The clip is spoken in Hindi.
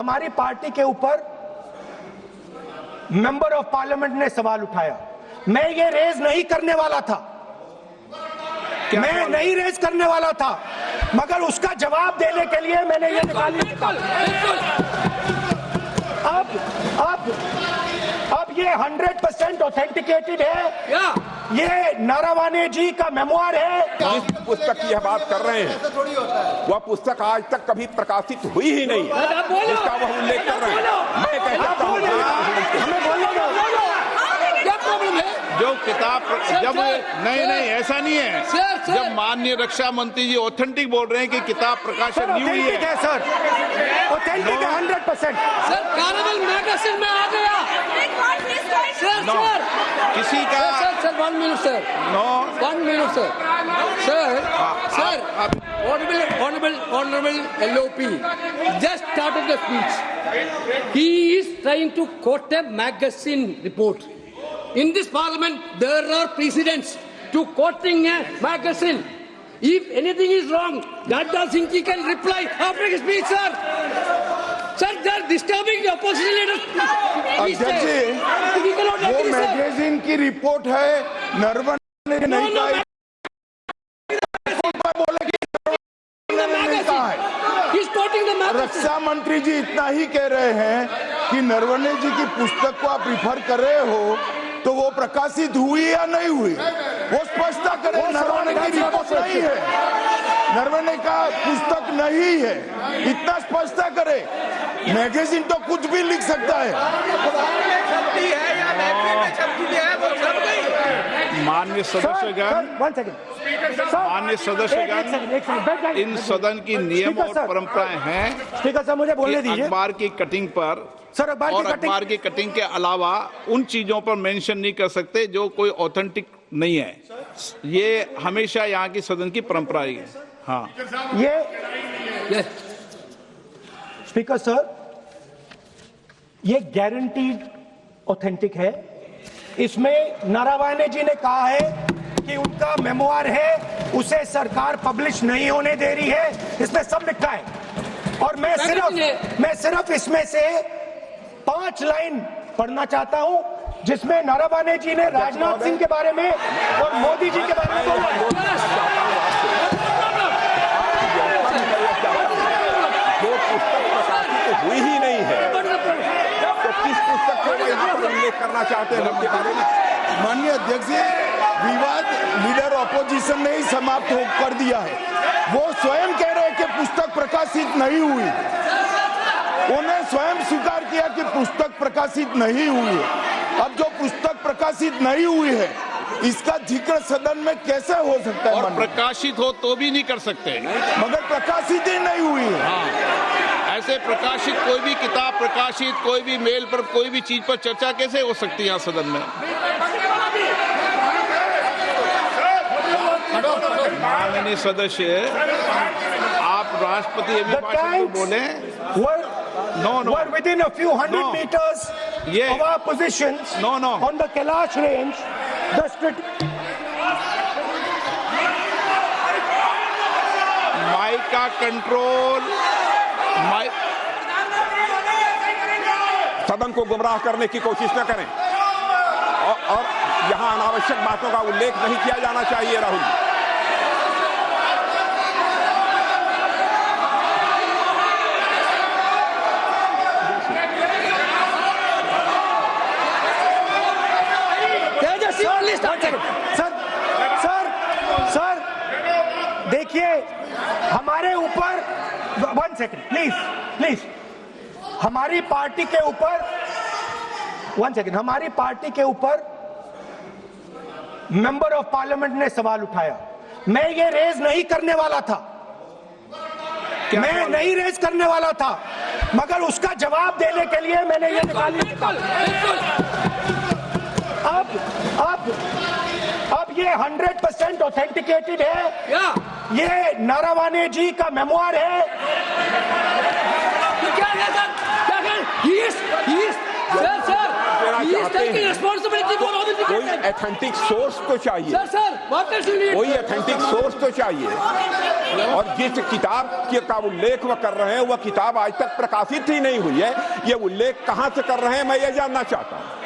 हमारी पार्टी के ऊपर मेंबर ऑफ पार्लियामेंट ने सवाल उठाया। मैं ये रेज नहीं करने वाला था, मैं नहीं रेज करने वाला था, मगर उसका जवाब देने के लिए मैंने ये निकाली। अब ये 100% ऑथेंटिकेटेड है। ये नारावाने जी का मेमोयर है। जिस पुस्तक की यह बात कर रहे हैं वह पुस्तक आज तक कभी प्रकाशित हुई ही नहीं है, जिसका वह उल्लेख कर रहे हैं। मैं कह सकता हूं हमें बोलने दो। क्या प्रॉब्लम है? जो किताब जब नहीं ऐसा नहीं है। जब माननीय रक्षा मंत्री जी ऑथेंटिक बोल रहे हैं कि किताब प्रकाशित नहीं हुई है सर, ऑथेंटिक है 100%। सर कार्निवल मैगजीन में आ गया। सर किसी का sir 1 minute sir. 1 minute sir. Sir Honorable LOP just started the speech. He is trying to quote a magazine report. In this parliament, there are precedents to quoting a magazine. If anything is wrong, Radha Singh ji can reply after his speech, sir. Sir, they are disturbing the opposition leaders. अध्यक्ष जी, वो मैगजीन की रिपोर्ट है, नरवन ने नहीं कहा। रक्षा मंत्री जी इतना ही कह रहे हैं कि नरवणे जी की पुस्तक को आप रिफर कर रहे हो तो वो प्रकाशित हुई या नहीं हुई, वो स्पष्टता करें। नरवणे की रिपोर्ट नहीं है, नरवणे का पुस्तक नहीं है, इतना स्पष्टता करे। मैगजीन तो कुछ भी लिख सकता है। माननीय सदस्यगण, इन सदन की नियम और परंपराएं हैं। स्पीकर साहब मुझे बोलने दीजिए। अखबार की कटिंग पर सर, अखबार की कटिंग के अलावा उन चीजों पर मेंशन नहीं कर सकते जो कोई ऑथेंटिक नहीं है। ये हमेशा यहाँ की सदन की परंपरा है। हाँ, ये स्पीकर सर, ये गारंटीड ऑथेंटिक है। इसमें नारावाने जी ने कहा है कि उनका मेमोयर है, उसे सरकार पब्लिश नहीं होने दे रही है, इसमें सब लिखा है। और मैं सिर्फ इसमें से 5 लाइन पढ़ना चाहता हूं, जिसमें नारावाने जी ने राजनाथ सिंह के बारे में और मोदी जी के बारे में बोला है। जो पुस्तक प्रकाशित हुई ही नहीं है तो किस पुस्तक को यहाँ पर उल्लेख करना चाहते हैं उनके बारे में? माननीय अध्यक्ष जी, विवाद लीडर ऑपोजिशन ने ही समाप्त कर दिया है। वो स्वयं कह रहे हैं कि पुस्तक प्रकाशित नहीं हुई, उन्हें स्वयं स्वीकार किया कि पुस्तक प्रकाशित नहीं हुई है। अब जो पुस्तक प्रकाशित नहीं हुई है, इसका जिक्र सदन में कैसे हो सकता है? और प्रकाशित हो तो भी नहीं कर सकते, मगर प्रकाशित ही नहीं हुई है। हाँ, ऐसे प्रकाशित कोई भी किताब प्रकाशित, कोई भी मेल पर, कोई भी चीज पर चर्चा कैसे हो सकती है यहाँ सदन में? माननीय सदस्य, आप राष्ट्रपति अभिभाषण को बोले। Were within a few hundred meters of our positions on the Kailash range. Mic का कंट्रोल, सदन को गुमराह करने की कोशिश न करें और यहाँ अनावश्यक बातों का उल्लेख नहीं किया जाना चाहिए। राहुल जी, सर देखिए, हमारे ऊपर 1 सेकंड प्लीज, हमारी पार्टी के ऊपर 1 सेकंड, हमारी पार्टी के ऊपर मेंबर ऑफ पार्लियामेंट ने सवाल उठाया। मैं ये रेज नहीं करने वाला था, मैं नहीं रेज करने वाला था, मगर उसका जवाब देने के लिए मैंने ये निकाली। अब ये 100% ऑथेंटिकेटेड है। ये नारावाने जी का मेमोयर है। कोई ऑथेंटिक सोर्स तो चाहिए, कोई ऑथेंटिक सोर्स तो चाहिए। और जिस किताब का उल्लेख वह कर रहे हैं वह किताब आज तक प्रकाशित ही नहीं हुई है। ये उल्लेख कहां से कर रहे हैं मैं ये जानना चाहता हूं।